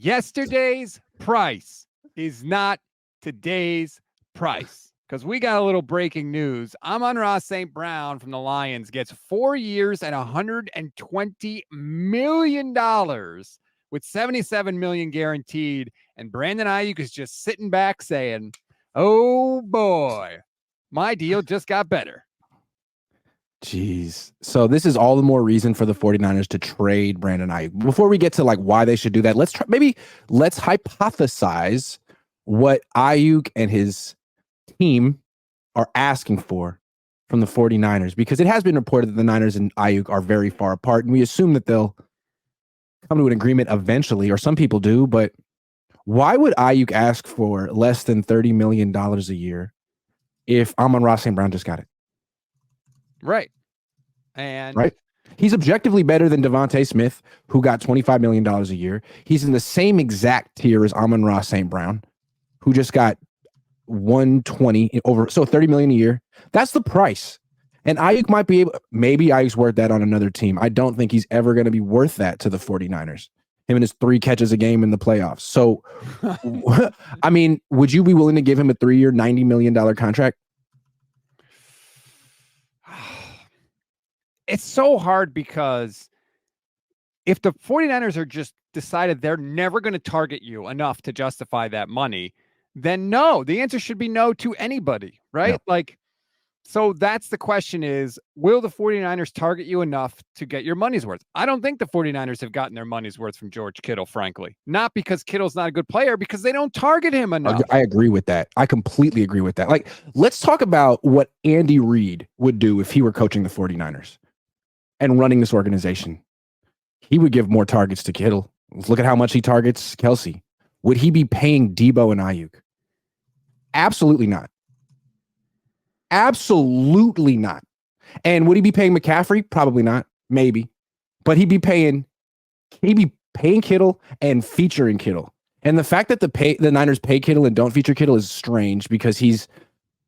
Yesterday's price is not today's price. Because we got a little breaking news. Amon-Ra St. Brown from the Lions gets 4 years and $120 million with $77 million guaranteed. And Brandon Aiyuk is just sitting back saying, oh boy, my deal just got better. Jeez. So this is all the more reason for the 49ers to trade Brandon Aiyuk. Before we get to like why they should do that, let's hypothesize what Aiyuk and his team are asking for from the 49ers, because it has been reported that the Niners and Aiyuk are very far apart, and we assume that they'll come to an agreement eventually, or some people do. But why would Aiyuk ask for less than $30 million a year if Amon-Ra St. Brown just got it? Right. And right. He's objectively better than Devontae Smith, who got $25 million a year. He's in the same exact tier as Amon-Ra St. Brown, who just got 120 over, so $30 million a year. That's the price. And Aiyuk might be able, maybe Ayuk's worth that on another team. I don't think he's ever going to be worth that to the 49ers. Him and his 3 catches a game in the playoffs. So, I mean, would you be willing to give him a 3-year, $90 million contract? It's so hard because if the 49ers are just decided they're never going to target you enough to justify that money, then no, the answer should be no to anybody, right? No. Like, so that's the question is, will the 49ers target you enough to get your money's worth? I don't think the 49ers have gotten their money's worth from George Kittle, frankly. Not because Kittle's not a good player, because they don't target him enough. I agree with that. I completely agree with that. Like, let's talk about what Andy Reid would do if he were coaching the 49ers and running this organization. He would give more targets to Kittle. Look at how much he targets Kelsey. Would he be paying Debo and Aiyuk? Absolutely not. Absolutely not. And would he be paying McCaffrey? Probably not. Maybe. But he'd be paying Kittle and featuring Kittle. And the fact that the Niners pay Kittle and don't feature Kittle is strange, because he's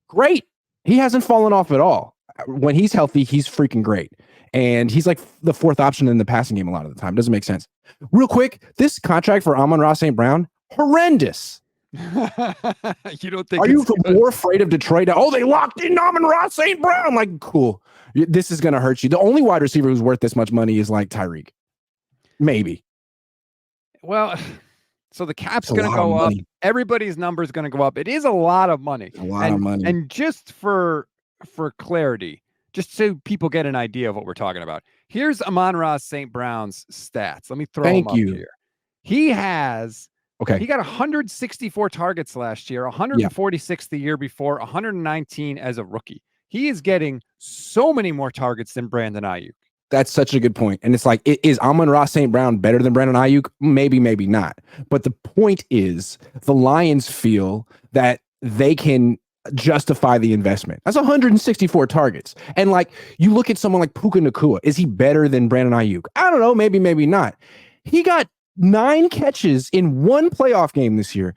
great. He hasn't fallen off at all. When he's healthy, he's freaking great. And he's like the 4th option in the passing game a lot of the time. Doesn't make sense. Real quick, this contract for Amon-Ra St. Brown, horrendous. You don't think? Are you more afraid of Detroit? Oh, they locked in Amon-Ra St. Brown. Like, cool. This is going to hurt you. The only wide receiver who's worth this much money is like Tyreek. Maybe. Well, so the cap's going to go up. Everybody's number is going to go up. It is a lot of money. A lot of money. And just for clarity, just so people get an idea of what we're talking about, here's Amon-Ra St. Brown's stats. Let me throw him up here. He got 164 targets last year, 146 the year before, 119 as a rookie. He is getting so many more targets than Brandon Aiyuk. That's such a good point. And it's like, is Amon-Ra St. Brown better than Brandon Aiyuk? Maybe, maybe not. But the point is, the Lions feel that they can justify the investment. That's 164 targets. And like, you look at someone like Puka Nacua. Is he better than Brandon Aiyuk? I don't know. Maybe, maybe not. He got 9 catches in 1 playoff game this year.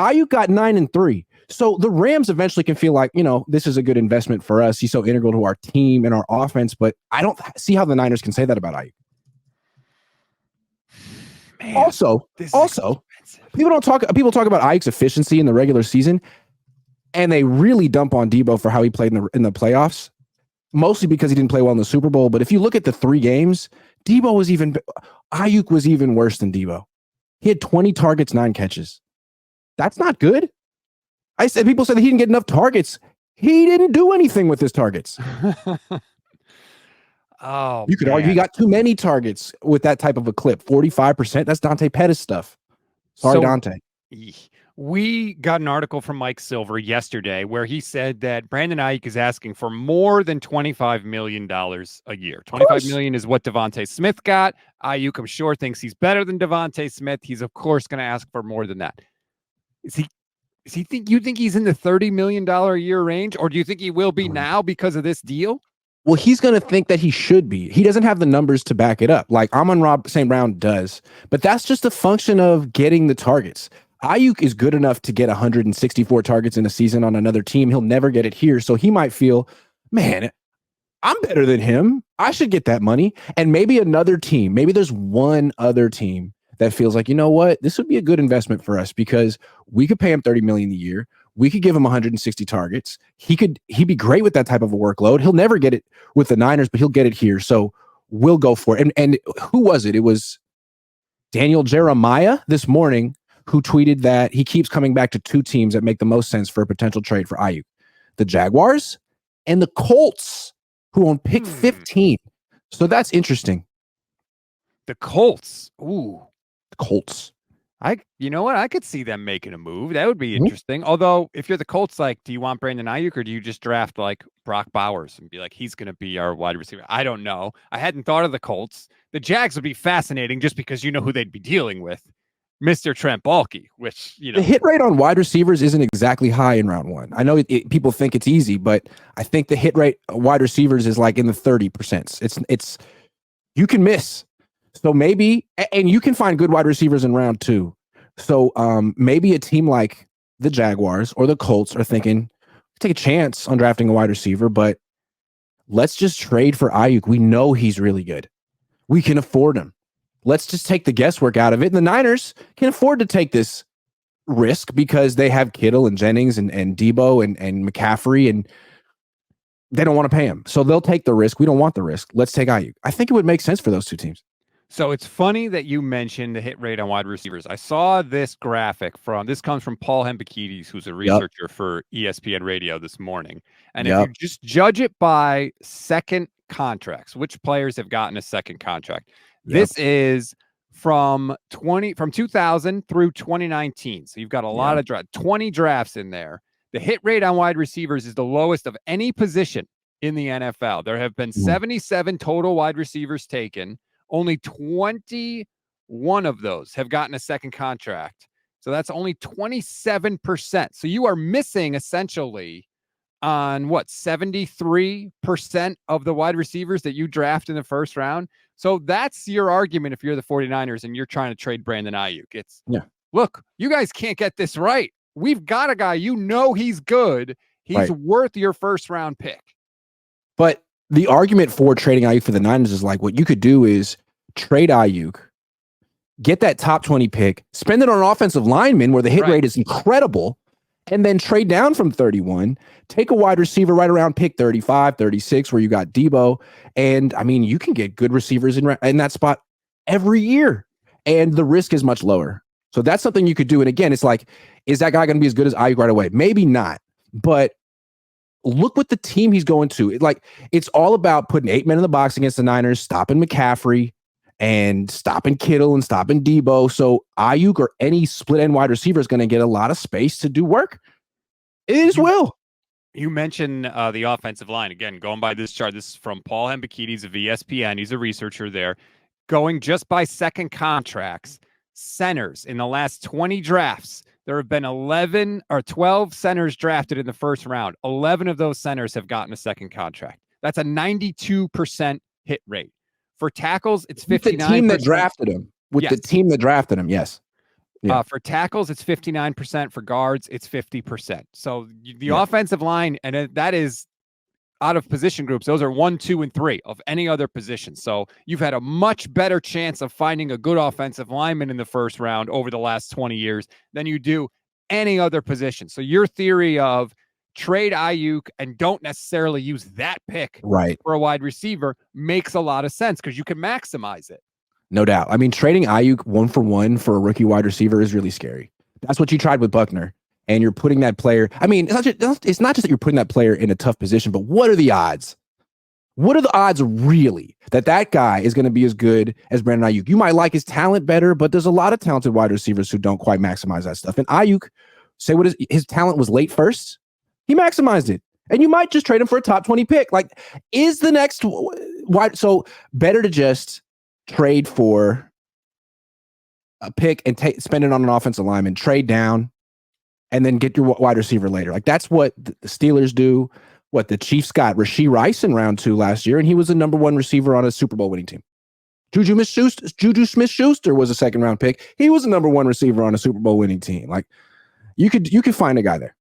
Aiyuk got 9 and 3. So the Rams eventually can feel like, this is a good investment for us. He's so integral to our team and our offense, but I don't see how the Niners can say that about Aiyuk. Man, also, people talk about Aiyuk's efficiency in the regular season, and they really dump on Debo for how he played in the playoffs, mostly because he didn't play well in the Super Bowl. But if you look at the 3 games, Aiyuk was even worse than Debo. He had 20 targets, 9 catches. That's not good. People said that he didn't get enough targets. He didn't do anything with his targets. You could argue he got too many targets with that type of a clip. 45%. That's Dante Pettis stuff. Sorry, Dante. We got an article from Mike Silver yesterday where he said that Brandon Aiyuk is asking for more than $25 million a year. $25 million is what Devontae Smith got. Aiyuk, I'm sure, thinks he's better than Devontae Smith. He's, of course, going to ask for more than that. You think he's in the $30 million a year range, or do you think he will be now because of this deal? Well, he's going to think that he should be. He doesn't have the numbers to back it up, like Amon-Ra St. Brown does. But that's just a function of getting the targets. Aiyuk is good enough to get 164 targets in a season on another team. He'll never get it here. So he might feel, man, I'm better than him. I should get that money. And maybe another team, maybe there's one other team that feels like, you know what, this would be a good investment for us because we could pay him $30 million a year. We could give him 160 targets. He'd be great with that type of a workload. He'll never get it with the Niners, but he'll get it here. So we'll go for it. And who was it? It was Daniel Jeremiah this morning who tweeted that he keeps coming back to two teams that make the most sense for a potential trade for Aiyuk: the Jaguars and the Colts, who own pick 15. So that's interesting. The Colts. Ooh. Colts. You know what? I could see them making a move. That would be interesting. Although, if you're the Colts, like, do you want Brandon Aiyuk or do you just draft like Brock Bowers and be like, he's going to be our wide receiver? I don't know. I hadn't thought of the Colts. The Jags would be fascinating just because you know who they'd be dealing with, Mr. Trent Baalke, which, you know. The hit rate on wide receivers isn't exactly high in round one. I know people think it's easy, but I think the hit rate wide receivers is like in the 30%. It's you can miss. So maybe, and you can find good wide receivers in round two. So maybe a team like the Jaguars or the Colts are thinking, take a chance on drafting a wide receiver, but let's just trade for Aiyuk. We know he's really good. We can afford him. Let's just take the guesswork out of it. And the Niners can afford to take this risk because they have Kittle and Jennings and Debo and McCaffrey, and they don't want to pay him. So they'll take the risk. We don't want the risk. Let's take Aiyuk. I think it would make sense for those two teams. So it's funny that you mentioned the hit rate on wide receivers. I saw this graphic this comes from Paul Hembekides, who's a researcher for ESPN Radio this morning. And if you just judge it by second contracts, which players have gotten a second contract, this is from 2000 through 2019. So you've got a lot of 20 drafts in there. The hit rate on wide receivers is the lowest of any position in the NFL. There have been 77 total wide receivers taken. Only 21 of those have gotten a second contract. So that's only 27%. So you are missing essentially on 73% of the wide receivers that you draft in the first round. So that's your argument if you're the 49ers and you're trying to trade Brandon Aiyuk. It's, look, you guys can't get this right. We've got a guy, he's good. He's worth your first round pick. But the argument for trading Aiyuk for the Niners is like, what you could do is trade Aiyuk, get that top 20 pick, spend it on an offensive lineman where the hit rate is incredible, and then trade down from 31, take a wide receiver right around pick 35, 36, where you got Debo. And I mean, you can get good receivers in that spot every year, and the risk is much lower. So that's something you could do. And again, it's like, is that guy going to be as good as Aiyuk right away? Maybe not, but look what the team he's going to. It's all about putting 8 men in the box against the Niners, stopping McCaffrey and stopping Kittle and stopping Debo. So Aiyuk or any split end wide receiver is going to get a lot of space to do work. It is will. You mentioned the offensive line. Again, going by this chart, this is from Paul Hembekides of ESPN. He's a researcher there. Going just by second contracts, centers in the last 20 drafts, there have been 11 or 12 centers drafted in the first round. 11 of those centers have gotten a second contract. That's a 92% hit rate. For tackles, it's 59%. With the team that drafted him. The team that drafted him, yes. Yeah. For tackles, it's 59%. For guards, it's 50%. So the offensive line, and that is out of position groups, those are 1, 2, and 3 of any other position. So you've had a much better chance of finding a good offensive lineman in the first round over the last 20 years than you do any other position. So your theory of trade Aiyuk and don't necessarily use that pick for a wide receiver makes a lot of sense because you can maximize it. No doubt. I mean, trading Aiyuk 1-for-1 for a rookie wide receiver is really scary. That's what you tried with Buckner. And you're putting that player, I mean, it's not just that you're putting that player in a tough position, but what are the odds? What are the odds really that guy is going to be as good as Brandon Aiyuk? You might like his talent better, but there's a lot of talented wide receivers who don't quite maximize that stuff. And Aiyuk, say what his talent was late first, he maximized it. And you might just trade him for a top 20 pick. Like, is the next wide? So better to just trade for a pick and spend it on an offensive lineman, trade down, and then get your wide receiver later. Like, that's what the Steelers do. What the Chiefs got Rashee Rice in round 2 last year, and he was the number 1 receiver on a Super Bowl winning team. Juju Smith-Schuster was a second round pick. He was the number 1 receiver on a Super Bowl winning team. Like, you could find a guy there.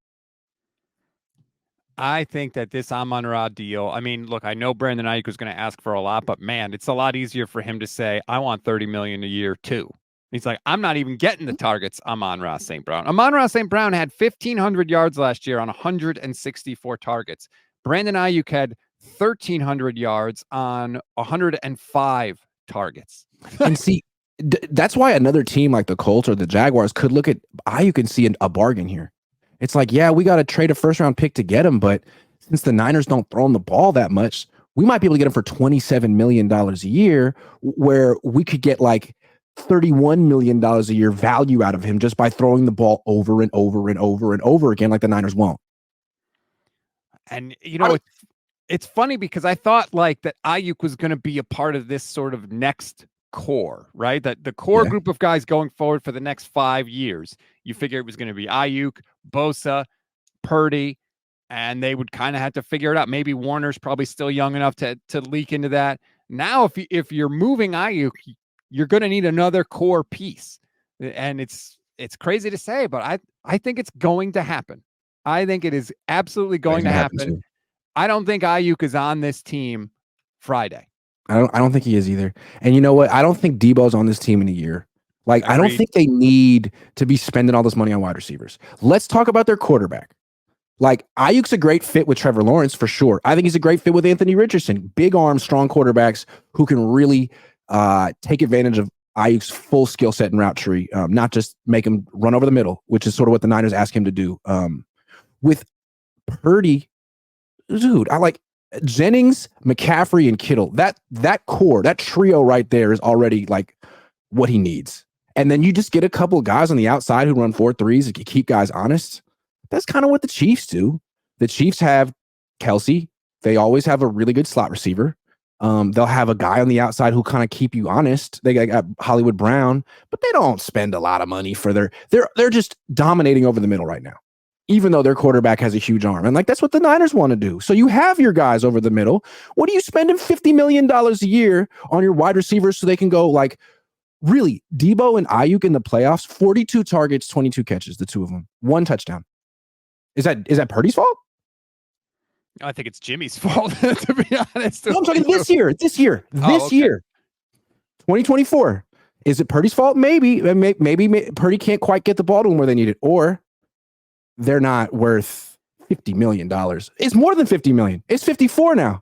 I think that this Amon-Ra deal, I mean, look, I know Brandon Aiyuk was going to ask for a lot, but man, it's a lot easier for him to say, I want $30 million a year too. He's like, I'm not even getting the targets. Amon-Ra St. Brown. Amon-Ra St. Brown had 1,500 yards last year on 164 targets. Brandon Aiyuk had 1,300 yards on 105 targets. And see, that's why another team like the Colts or the Jaguars could look at Aiyuk and see a bargain here. It's like, yeah, we got to trade a first-round pick to get him, but since the Niners don't throw him the ball that much, we might be able to get him for $27 million a year, where we could get like $31 million a year value out of him just by throwing the ball over and over and over and over again, like the Niners won't. And, you know, it's funny because I thought like that Aiyuk was going to be a part of this sort of next core, right? That the core group of guys going forward for the next 5 years. You figure it was going to be Aiyuk, Bosa, Purdy, and they would kind of have to figure it out. Maybe Warner's probably still young enough to leak into that. Now, if you're moving Aiyuk, you're going to need another core piece. And it's crazy to say, but I think it's going to happen. I think it is absolutely going to happen. I don't think Aiyuk is on this team Friday. I don't think he is either. And you know what? I don't think Debo's on this team in a year. Like, agreed. I don't think they need to be spending all this money on wide receivers. Let's talk about their quarterback. Like, Ayuk's a great fit with Trevor Lawrence for sure. I think he's a great fit with Anthony Richardson. Big arm, strong quarterbacks who can really take advantage of Ayuk's full skill set and route tree, not just make him run over the middle, which is sort of what the Niners ask him to do. With Purdy, dude, I like Jennings, McCaffrey, and Kittle. That core, that trio right there is already like what he needs. And then you just get a couple of guys on the outside who run 4.3s and can keep guys honest. That's kind of what the Chiefs do. The Chiefs have Kelsey. They always have a really good slot receiver. They'll have a guy on the outside who kind of keep you honest. They got Hollywood Brown, but they don't spend a lot of money for they're just dominating over the middle right now, even though their quarterback has a huge arm. And like, that's what the Niners want to do. So you have your guys over the middle. What are you spending $50 million a year on your wide receivers so they can go like, really, Debo and Aiyuk in the playoffs, 42 targets, 22 catches, the two of them, 1 touchdown. Is that Purdy's fault? I think it's Jimmy's fault, to be honest. No, I'm talking this year, 2024. Is it Purdy's fault? Maybe Purdy can't quite get the ball to him where they need it, or they're not worth $50 million. It's more than $50 million. It's 54 now.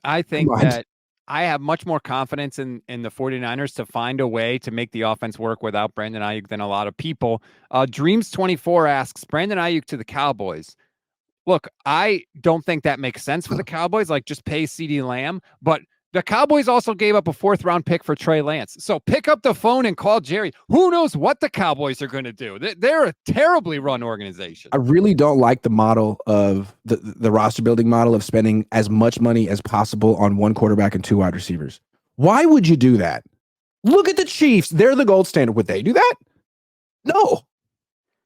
I think that I have much more confidence in the 49ers to find a way to make the offense work without Brandon Aiyuk than a lot of people. Dreams24 asks, Brandon Aiyuk to the Cowboys. Look, I don't think that makes sense for the Cowboys. Like, just pay CeeDee Lamb. But the Cowboys also gave up a 4th-round pick for Trey Lance. So pick up the phone and call Jerry. Who knows what the Cowboys are going to do? They're a terribly run organization. I really don't like the model of the roster building model of spending as much money as possible on 1 quarterback and 2 wide receivers. Why would you do that? Look at the Chiefs. They're the gold standard. Would they do that? No,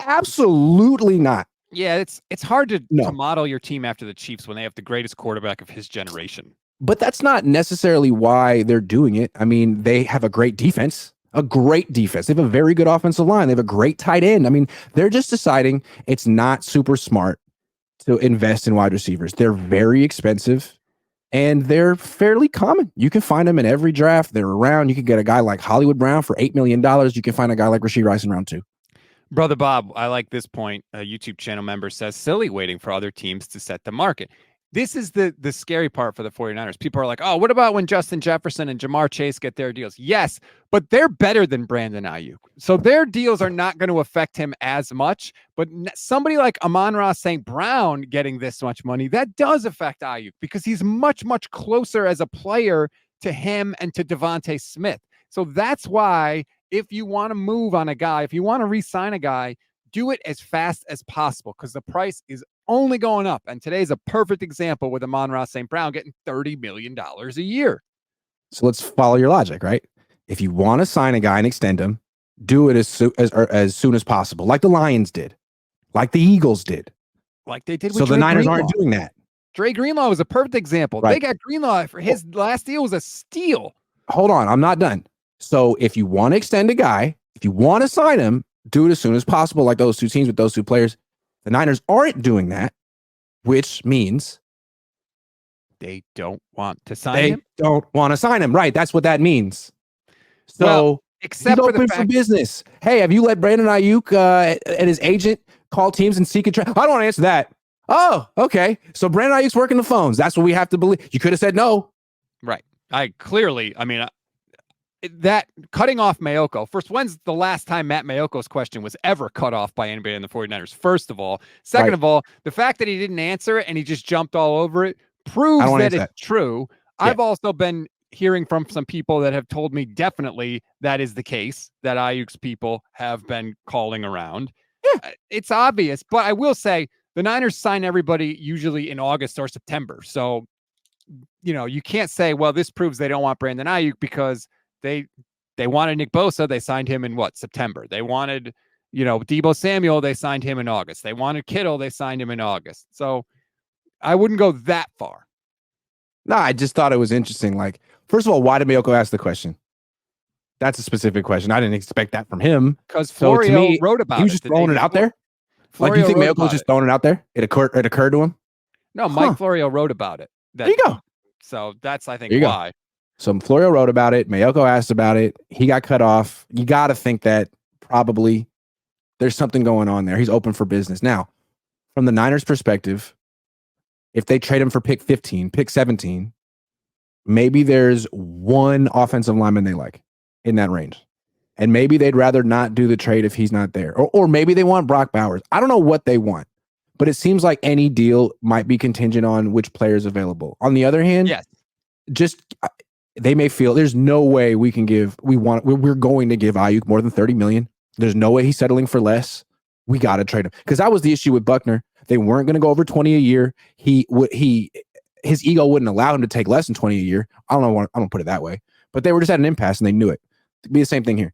absolutely not. Yeah, it's hard to model your team after the Chiefs when they have the greatest quarterback of his generation. But that's not necessarily why they're doing it. I mean, they have a great defense. They have a very good offensive line. They have a great tight end. I mean, they're just deciding it's not super smart to invest in wide receivers. They're very expensive, and they're fairly common. You can find them in every draft. They're around. You can get a guy like Hollywood Brown for $8 million. You can find a guy like Rashee Rice in round 2. Brother Bob, I like this point. A YouTube channel member says, silly waiting for other teams to set the market. This is the scary part for the 49ers. People are like, oh, what about when Justin Jefferson and Jamar Chase get their deals? Yes, but they're better than Brandon Aiyuk. So their deals are not going to affect him as much. But somebody like Amon-Ra St. Brown getting this much money, that does affect Aiyuk because he's much, much closer as a player to him and to Devontae Smith. So that's why if you want to move on a guy, if you want to re-sign a guy, do it as fast as possible because the price is only going up. And today's a perfect example with Amon-Ra St. Brown getting $30 million a year. So let's follow your logic, right? If you want to sign a guy and extend him, do it as soon as possible, like the Lions did, like the Eagles did. Like they did with So the Niners aren't doing that. Dre Greenlaw was a perfect example. Right. They got Greenlaw for his last deal was a steal. Hold on, I'm not done. So if you want to extend a guy, if you want to sign him, do it as soon as possible, like those 2 teams with those 2 players. The Niners aren't doing that, which means they don't want to sign him. They don't want to sign him. Right. That's what that means. So Except He's for the open for fact, business. Hey, have you let Brandon Aiyuk and his agent call teams and seek a trade? I don't want to answer that. Oh, okay. So Brandon Ayuk's working the phones. That's what we have to believe. You could have said no. right. That cutting off Mayoko. First, when's the last time Matt Mayoko's question was ever cut off by anybody in the 49ers? First of all. Second of all, the fact that he didn't answer it and he just jumped all over it proves that it's true. Yeah. I've also been hearing from some people that have told me definitely that is the case, that Ayuk's people have been calling around. Yeah. It's obvious, but I will say the Niners sign everybody usually in August or September. So, you can't say, well, this proves they don't want Brandon Aiyuk because they wanted Nick Bosa. They signed him in September. They wanted, Deebo Samuel. They signed him in August. They wanted Kittle. They signed him in August. So I wouldn't go that far. No, I just thought it was interesting. Like, first of all, why did Mayoko ask the question? That's a specific question. I didn't expect that from him. Because Florio so wrote about it. He was just throwing it out there? Florio, like, do you think Mayoko was just throwing it out there? It occurred to him? No, Mike Florio wrote about it. There you go. So that's, I think, why. Go. So Florio wrote about it. Mayoko asked about it. He got cut off. You got to think that probably there's something going on there. He's open for business. Now, from the Niners' perspective, if they trade him for pick 15, pick 17, maybe there's one offensive lineman they like in that range. And maybe they'd rather not do the trade if he's not there. Or maybe they want Brock Bowers. I don't know what they want. But it seems like any deal might be contingent on which player is available. On the other hand, yes, they may feel there's no way we're going to give Aiyuk more than $30 million. There's no way he's settling for less. We got to trade him. Because that was the issue with Buckner. They weren't going to go over 20 a year. His ego wouldn't allow him to take less than 20 a year. I don't put it that way. But they were just at an impasse and they knew it. It'd be the same thing here.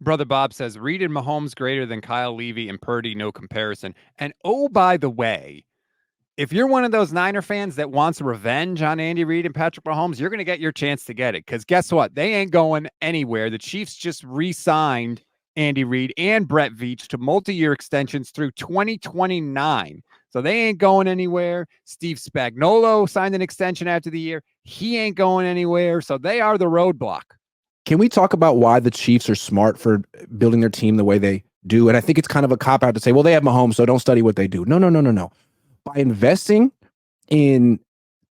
Brother Bob says, Reed and Mahomes greater than Kyle Levy and Purdy, no comparison. And oh, by the way, if you're one of those Niner fans that wants revenge on Andy Reid and Patrick Mahomes, you're going to get your chance to get it. Because guess what? They ain't going anywhere. The Chiefs just re-signed Andy Reid and Brett Veach to multi-year extensions through 2029. So they ain't going anywhere. Steve Spagnuolo signed an extension after the year. He ain't going anywhere. So they are the roadblock. Can we talk about why the Chiefs are smart for building their team the way they do? And I think it's kind of a cop-out to say, well, they have Mahomes, so don't study what they do. No.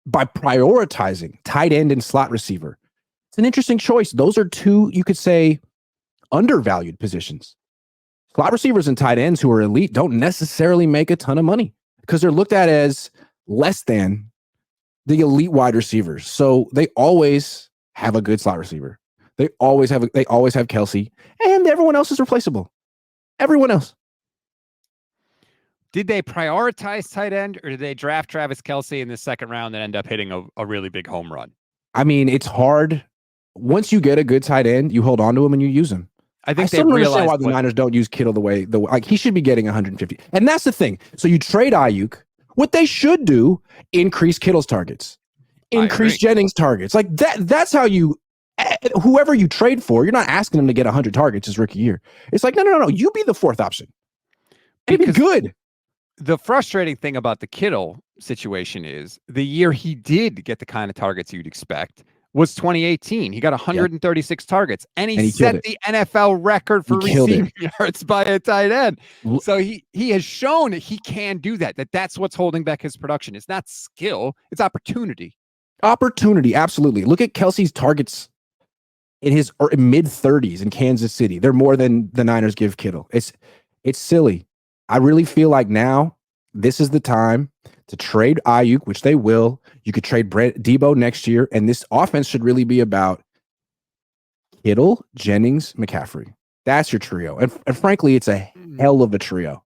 By prioritizing tight end and slot receiver, it's an interesting choice. Those are two, you could say, undervalued positions. Slot receivers and tight ends who are elite don't necessarily make a ton of money because they're looked at as less than the elite wide receivers. So they always have a good slot receiver. They always have Kelsey, and everyone else is replaceable. Everyone else. Did they prioritize tight end, or did they draft Travis Kelsey in the second round and end up hitting a really big home run? I mean, it's hard. Once you get a good tight end, you hold on to him and you use him. I think they realize why the Niners don't use Kittle the way he should be getting 150. And that's the thing. So you trade Aiyuk. What they should do, increase Kittle's targets, increase Jennings' targets. Like that's how you. Whoever you trade for, you're not asking them to get 100 targets his rookie year. It's like, no. You be the fourth option. It'd be good. The frustrating thing about the Kittle situation is the year he did get the kind of targets you'd expect was 2018. He got 136 targets, and he set the NFL record for receiving yards by a tight end. So he has shown that he can do that. That's what's holding back his production. It's not skill, it's opportunity. Opportunity, absolutely. Look at Kelsey's targets in his mid-30s in Kansas City. They're more than the Niners give Kittle. It's silly. I really feel like now this is the time to trade Aiyuk, which they will. You could trade Deebo next year, and this offense should really be about Kittle, Jennings, McCaffrey. That's your trio. And frankly, it's a hell of a trio.